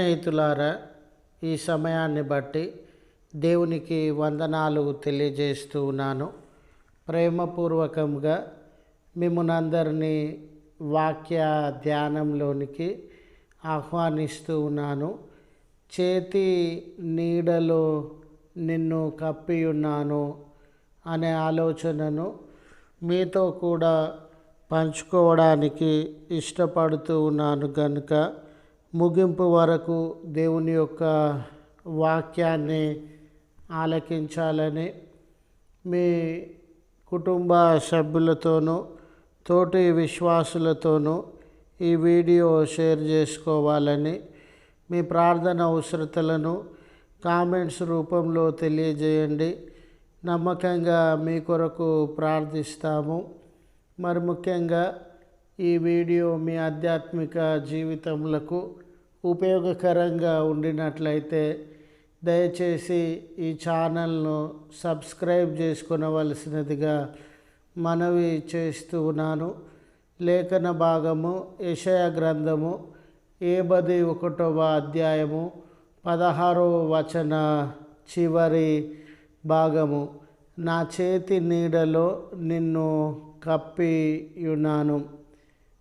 స్నేహితులారా, ఈ సమయాన్ని బట్టి దేవునికి వందనాలు తెలియజేస్తూ ఉన్నాను. ప్రేమపూర్వకంగా మిమ్మల్ని అందరినీ వాక్య ధ్యానంలోనికి ఆహ్వానిస్తూ ఉన్నాను. చేతి నీడలో నిన్ను కప్పి ఉన్నాను అనే ఆలోచనను మీతో కూడా పంచుకోవడానికి ఇష్టపడుతూ ఉన్నాను కనుక ముగింపు వరకు దేవుని యొక్క వాక్యాన్ని ఆలకించాలని, మీ కుటుంబ సభ్యులతోనూ తోటి విశ్వాసులతోనూ ఈ వీడియో షేర్ చేసుకోవాలని, మీ ప్రార్థన అవసరతలను కామెంట్స్ రూపంలో తెలియజేయండి. నమ్మకంగా మీ కొరకు ప్రార్థిస్తాము. మరి ముఖ్యంగా ఈ వీడియో మీ ఆధ్యాత్మిక జీవితములకు ఉపయోగకరంగా ఉండినట్లయితే దయచేసి ఈ ఛానల్ను సబ్స్క్రైబ్ చేసుకొనవలసినదిగా మనవి చేస్తూ ఉన్నాను. లేఖన భాగము యెషయా గ్రంథము 71వ అధ్యాయము 16వ వచన చివరి భాగము. నా చేతి నీడలో నిన్ను కప్పి ఉన్నాను.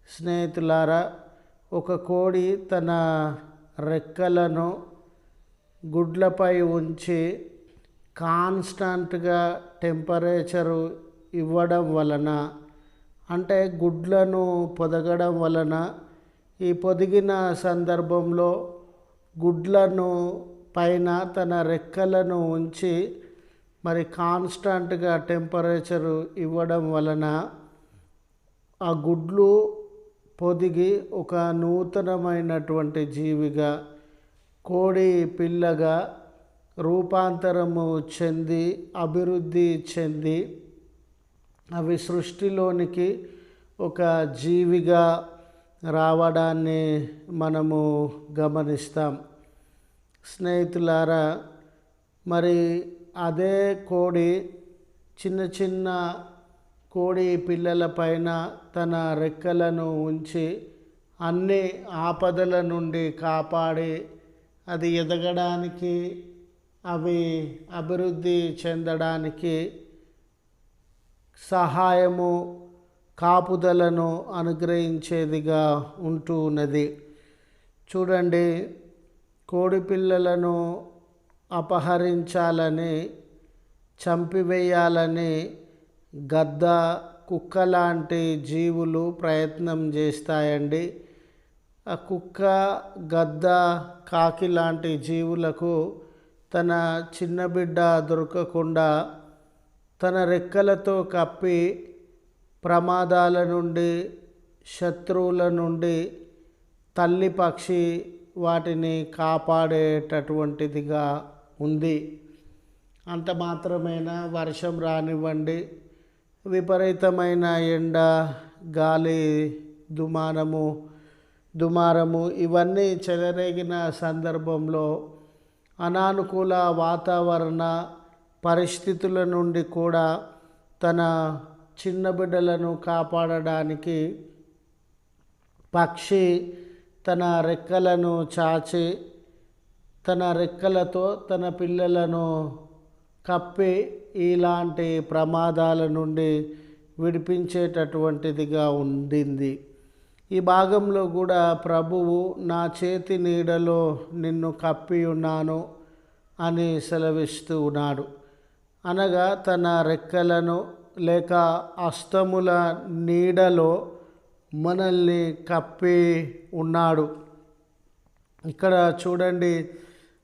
స్నేహితులారా, ఒక కోడి తన రెక్కలను గుడ్లపై ఉంచి కాన్స్టంట్గా టెంపరేచరు ఇవ్వడం వలన, అంటే గుడ్లను పొదగడం వలన, ఈ పొదిగిన సందర్భంలో గుడ్లను పైన తన రెక్కలను ఉంచి మరి కాన్స్టంట్గా టెంపరేచరు ఇవ్వడం వలన ఆ గుడ్లు పొదిగి ఒక నూతనమైనటువంటి జీవిగా, కోడి పిల్లగా రూపాంతరము చెంది అభివృద్ధి చెంది అవి సృష్టిలోనికి ఒక జీవిగా రావడాన్ని మనము గమనిస్తాం. స్నేహితులారా, మరి అదే కోడి చిన్న చిన్న కోడి పిల్లల పైన తన రెక్కలను ఉంచి అన్ని ఆపదల నుండి కాపాడి అది ఎదగడానికి, అవి అభివృద్ధి చెందడానికి సహాయము, కాపుదలను అనుగ్రహించేదిగా ఉంటూ ఉన్నది. చూడండి, కోడి పిల్లలను అపహరించాలని, చంపివేయాలని గద్ద, కుక్క లాంటి జీవులు ప్రయత్నం చేస్తాయండి. ఆ కుక్క, గద్ద, కాకి లాంటి జీవులకు తన చిన్న బిడ్డ దొరకకుండా తన రెక్కలతో కప్పి ప్రమాదాల నుండి, శత్రువుల నుండి తల్లి పక్షి వాటిని కాపాడేటటువంటిదిగా ఉంది. అంత మాత్రమేనా, వర్షం రానివ్వండి, విపరీతమైన ఎండ, గాలి, దుమారము ఇవన్నీ చెలరేగిన సందర్భంలో అనానుకూల వాతావరణ పరిస్థితుల నుండి కూడా తన చిన్న బిడ్డలను కాపాడడానికి పక్షి తన రెక్కలను చాచి తన రెక్కలతో తన పిల్లలను కప్పి ఇలాంటి ప్రమాదాల నుండి విడిపించేటటువంటిదిగా ఉండింది. ఈ భాగంలో కూడా ప్రభువు నా చేతి నీడలో నిన్ను కప్పి ఉన్నాను అని సెలవిస్తూ ఉన్నాడు. అనగా తన రెక్కలను లేక హస్తముల నీడలో మనల్ని కప్పి ఉన్నాడు. ఇక్కడ చూడండి,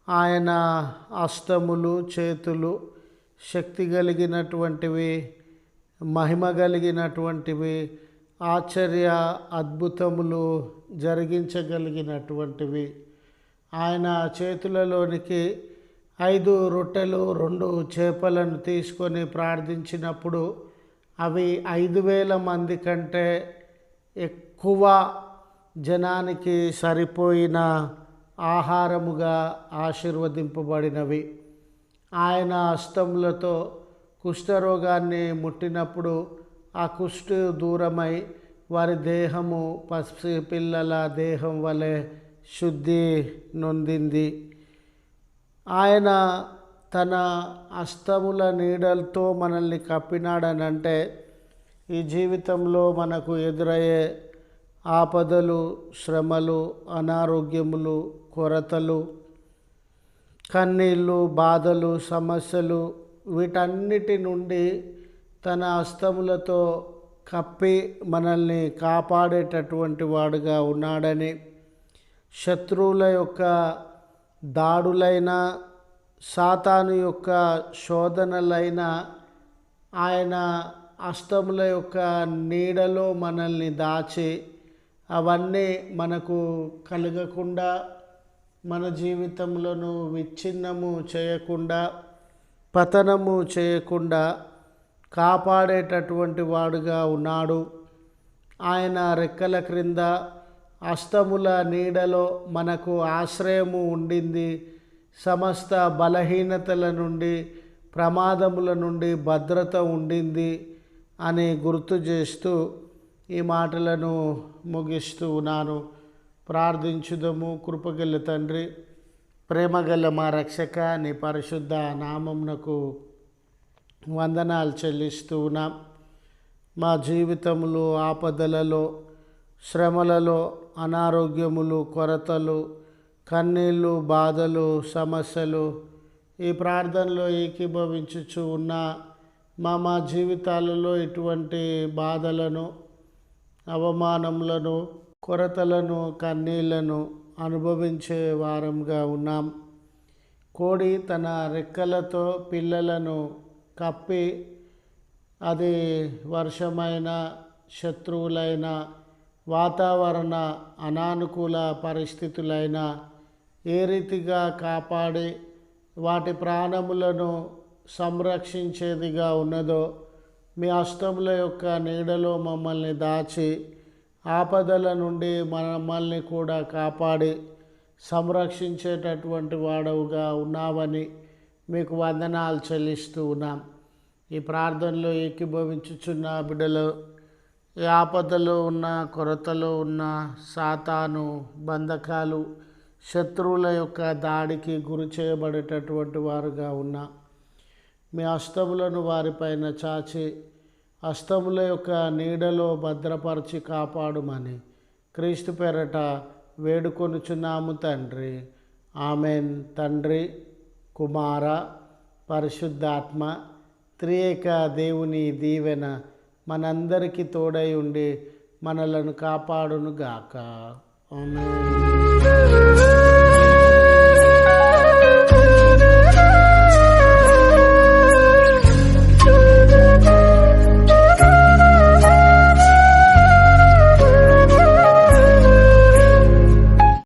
ఆయన హస్తములు, చేతులు శక్తి కలిగినటువంటివి, మహిమ కలిగినటువంటివి, ఆశ్చర్య అద్భుతములు జరిగించగలిగినటువంటివి. ఆయన చేతులలోనికి 5 రొట్టెలు 2 చేపలను తీసుకొని ప్రార్థించినప్పుడు అవి 5,000 మంది కంటే ఎక్కువ జనానికి సరిపోయిన ఆహారముగా ఆశీర్వదింపబడినవి. ఆయన హస్తములతో కుష్ఠరోగాన్ని ముట్టినప్పుడు ఆ కుష్టు దూరమై వారి దేహము పసి పిల్లల దేహం వలె శుద్ధి నొందింది. ఆయన తన హస్తముల నీడలతో మనల్ని కప్పినాడనంటే ఈ జీవితంలో మనకు ఎదురయ్యే ఆపదలు, శ్రమలు, అనారోగ్యములు, కొరతలు, కన్నీళ్ళు, బాధలు, సమస్యలు వీటన్నిటి నుండి తన హస్తములతో కప్పి మనల్ని కాపాడేటటువంటి వాడుగా ఉన్నాడని, శత్రువుల యొక్క దాడులైన, సాతాను యొక్క శోధనలైన ఆయన హస్తముల యొక్క నీడలో మనల్ని దాచి అవన్నీ మనకు కలగకుండా, మన జీవితంలోనూ విచ్ఛిన్నము చేయకుండా, పతనము చేయకుండా కాపాడేటటువంటి వాడుగా ఉన్నాడు. ఆయన రెక్కల క్రింద హస్తముల నీడలో మనకు ఆశ్రయము ఉండింది. సమస్త బలహీనతల నుండి, ప్రమాదముల నుండి భద్రత ఉండింది అని గుర్తు చేస్తూ ఈ మాటలను ముగిస్తూ ఉన్నాను. ప్రార్థించుదము. కృపగల తండ్రి, ప్రేమగల మా రక్షక, నీ పరిశుద్ధ నామమునకు వందనాలు చెల్లిస్తూ ఉన్నాం. మా జీవితములు ఆపదలలో, శ్రమలలో, అనారోగ్యములు, కొరతలు, కన్నీళ్ళు, బాధలు, సమస్యలు ఈ ప్రార్థనలో ఏకీభవించుచు ఉన్న మా జీవితాలలో ఇటువంటి బాధలను, అవమానములను, కొరతలను, కన్నీళ్లను అనుభవించే వారంగా ఉన్నాం. కోడి తన రెక్కలతో పిల్లలను కప్పి, అది వర్షమైన, శత్రువులైన, వాతావరణ అనానుకూల పరిస్థితులైన ఏ రీతిగా కాపాడి వాటి ప్రాణములను సంరక్షించేదిగా ఉన్నదో, మీ హస్తముల యొక్క నీడలో మమ్మల్ని దాచి ఆపదల నుండి మమ్మల్ని కూడా కాపాడి సంరక్షించేటటువంటి వాడవుగా ఉన్నావని మీకు వందనాలు చెల్లిస్తూ ఉన్నాం. ఈ ప్రార్థనలో ఏకీభవించుచున్న బిడ్డలు ఈ ఆపదలో ఉన్న, కొరతలో ఉన్న, సాతాను బంధకాలు, శత్రువుల యొక్క దాడికి గురి చేయబడేటటువంటి వారుగా ఉన్న మీ హస్తములను వారిపైన చాచి హస్తముల యొక్క నీడలో భద్రపరిచి కాపాడుమని క్రీస్తు పేరట వేడుకొనుచున్నాము తండ్రి. ఆమెన్. తండ్రి, కుమార, పరిశుద్ధాత్మ త్రియేక దేవుని దీవెన మనందరికీ తోడై ఉండి మనలను కాపాడునుగాక. ఆమెన్.